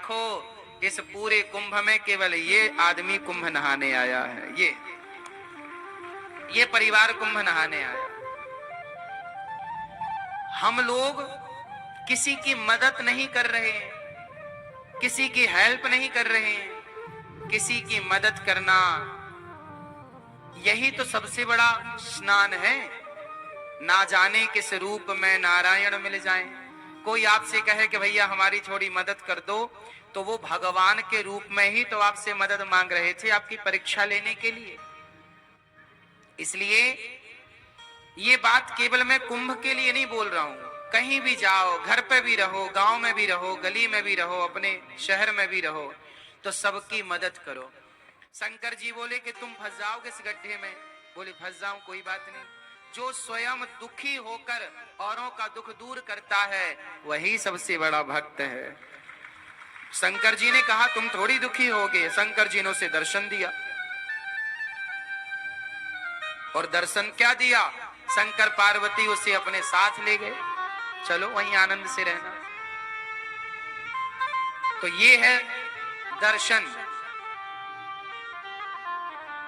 देखो इस पूरे कुंभ में केवल ये आदमी कुंभ नहाने आया है, ये परिवार कुंभ नहाने आया। हम लोग किसी की मदद नहीं कर रहे हैं, किसी की हेल्प नहीं कर रहे हैं। किसी की मदद करना यही तो सबसे बड़ा स्नान है। ना जाने किस रूप में नारायण मिल जाएं। कोई आपसे कहे कि भैया हमारी थोड़ी मदद कर दो, तो वो भगवान के रूप में ही तो आपसे मदद मांग रहे थे, आपकी परीक्षा लेने के लिए। इसलिए ये बात केवल मैं कुंभ के लिए नहीं बोल रहा हूं। कहीं भी जाओ, घर पे भी रहो, गांव में भी रहो, गली में भी रहो, अपने शहर में भी रहो, तो सबकी मदद करो। शंकर जी बोले कि तुम फंस जाओगे इस गड्ढे में। बोले फंस जाऊं, कोई बात नहीं। जो स्वयं दुखी होकर औरों का दुख दूर करता है वही सबसे बड़ा भक्त है। शंकर जी ने कहा तुम थोड़ी दुखी होगे। शंकर जी ने उसे दर्शन दिया, और दर्शन क्या दिया? शंकर पार्वती उसे अपने साथ ले गए, चलो वहीं आनंद से रहना। तो ये है दर्शन।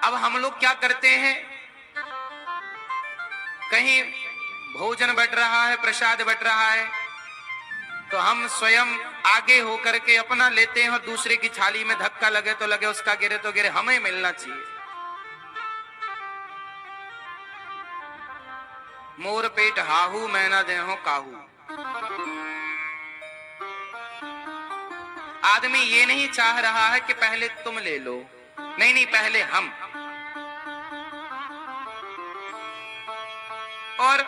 अब हम लोग क्या करते हैं, कहीं भोजन बट रहा है, प्रसाद बट रहा है, तो हम स्वयं आगे होकर के अपना लेते हैं और दूसरे की थाली में धक्का लगे तो लगे, उसका गिरे तो गिरे, हमें मिलना चाहिए। मोर पेट हाहू मैं ना देहूं काहू। आदमी ये नहीं चाह रहा है कि पहले तुम ले लो, नहीं नहीं, पहले हम। और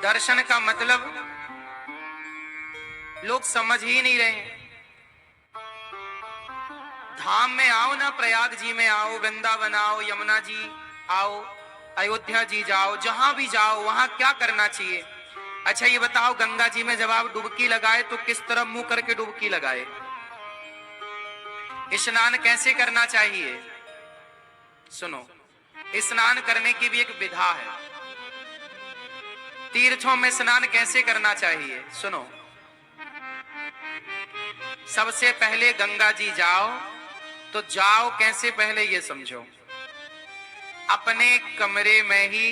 दर्शन का मतलब लोग समझ ही नहीं रहे। धाम में आओ ना, प्रयाग जी में आओ, वृंदावन आओ, यमुना जी आओ, अयोध्या जी जाओ, जहां भी जाओ वहां क्या करना चाहिए? अच्छा ये बताओ, गंगा जी में जब आप डुबकी लगाए तो किस तरफ मुंह करके डुबकी लगाए? स्नान कैसे करना चाहिए? सुनो, स्नान करने की भी एक विधा है। तीर्थों में स्नान कैसे करना चाहिए? सुनो, सबसे पहले गंगा जी जाओ, तो जाओ कैसे पहले ये समझो। अपने कमरे में ही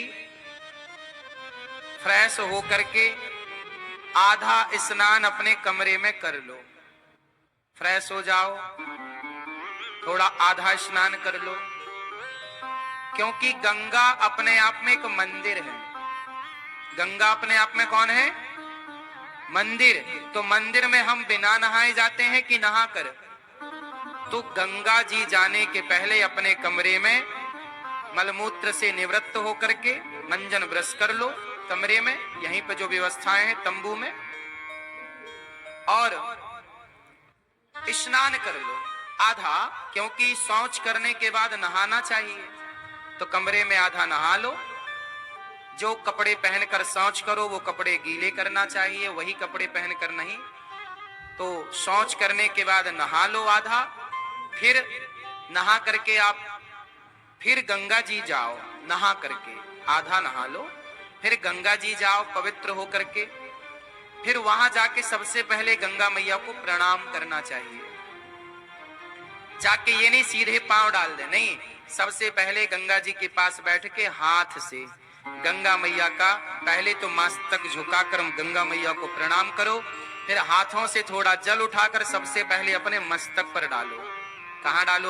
फ्रेश होकर के आधा स्नान अपने कमरे में कर लो। फ्रेश हो जाओ, थोड़ा आधा स्नान कर लो, क्योंकि गंगा अपने आप में एक मंदिर है। गंगा अपने आप में कौन है? मंदिर। तो मंदिर में हम बिना नहाए जाते हैं कि नहा कर? तो गंगा जी जाने के पहले अपने कमरे में मलमूत्र से निवृत्त होकर के मंजन ब्रश कर लो कमरे में, यहीं पर जो व्यवस्थाएं हैं तंबू में, और स्नान कर लो आधा, क्योंकि शौच करने के बाद नहाना चाहिए। तो कमरे में आधा नहा लो। जो कपड़े पहनकर शौच करो वो कपड़े गीले करना चाहिए, वही कपड़े पहनकर नहीं। तो शौच करने के बाद नहा लो आधा, फिर नहा करके आप फिर गंगा जी जाओ, नहा करके आधा नहा लो, फिर गंगा जी जाओ पवित्र होकर के, फिर वहां जाके सबसे पहले गंगा मैया को प्रणाम करना चाहिए। जाके ये नहीं सीधे पांव डाल दे, नहीं, सबसे पहले गंगा जी के पास बैठ के हाथ से गंगा मैया का पहले तो मस्तक झुकाकर गंगा मैया को प्रणाम करो, फिर हाथों से थोड़ा जल उठाकर सबसे पहले अपने मस्तक पर डालो। कहां डालो?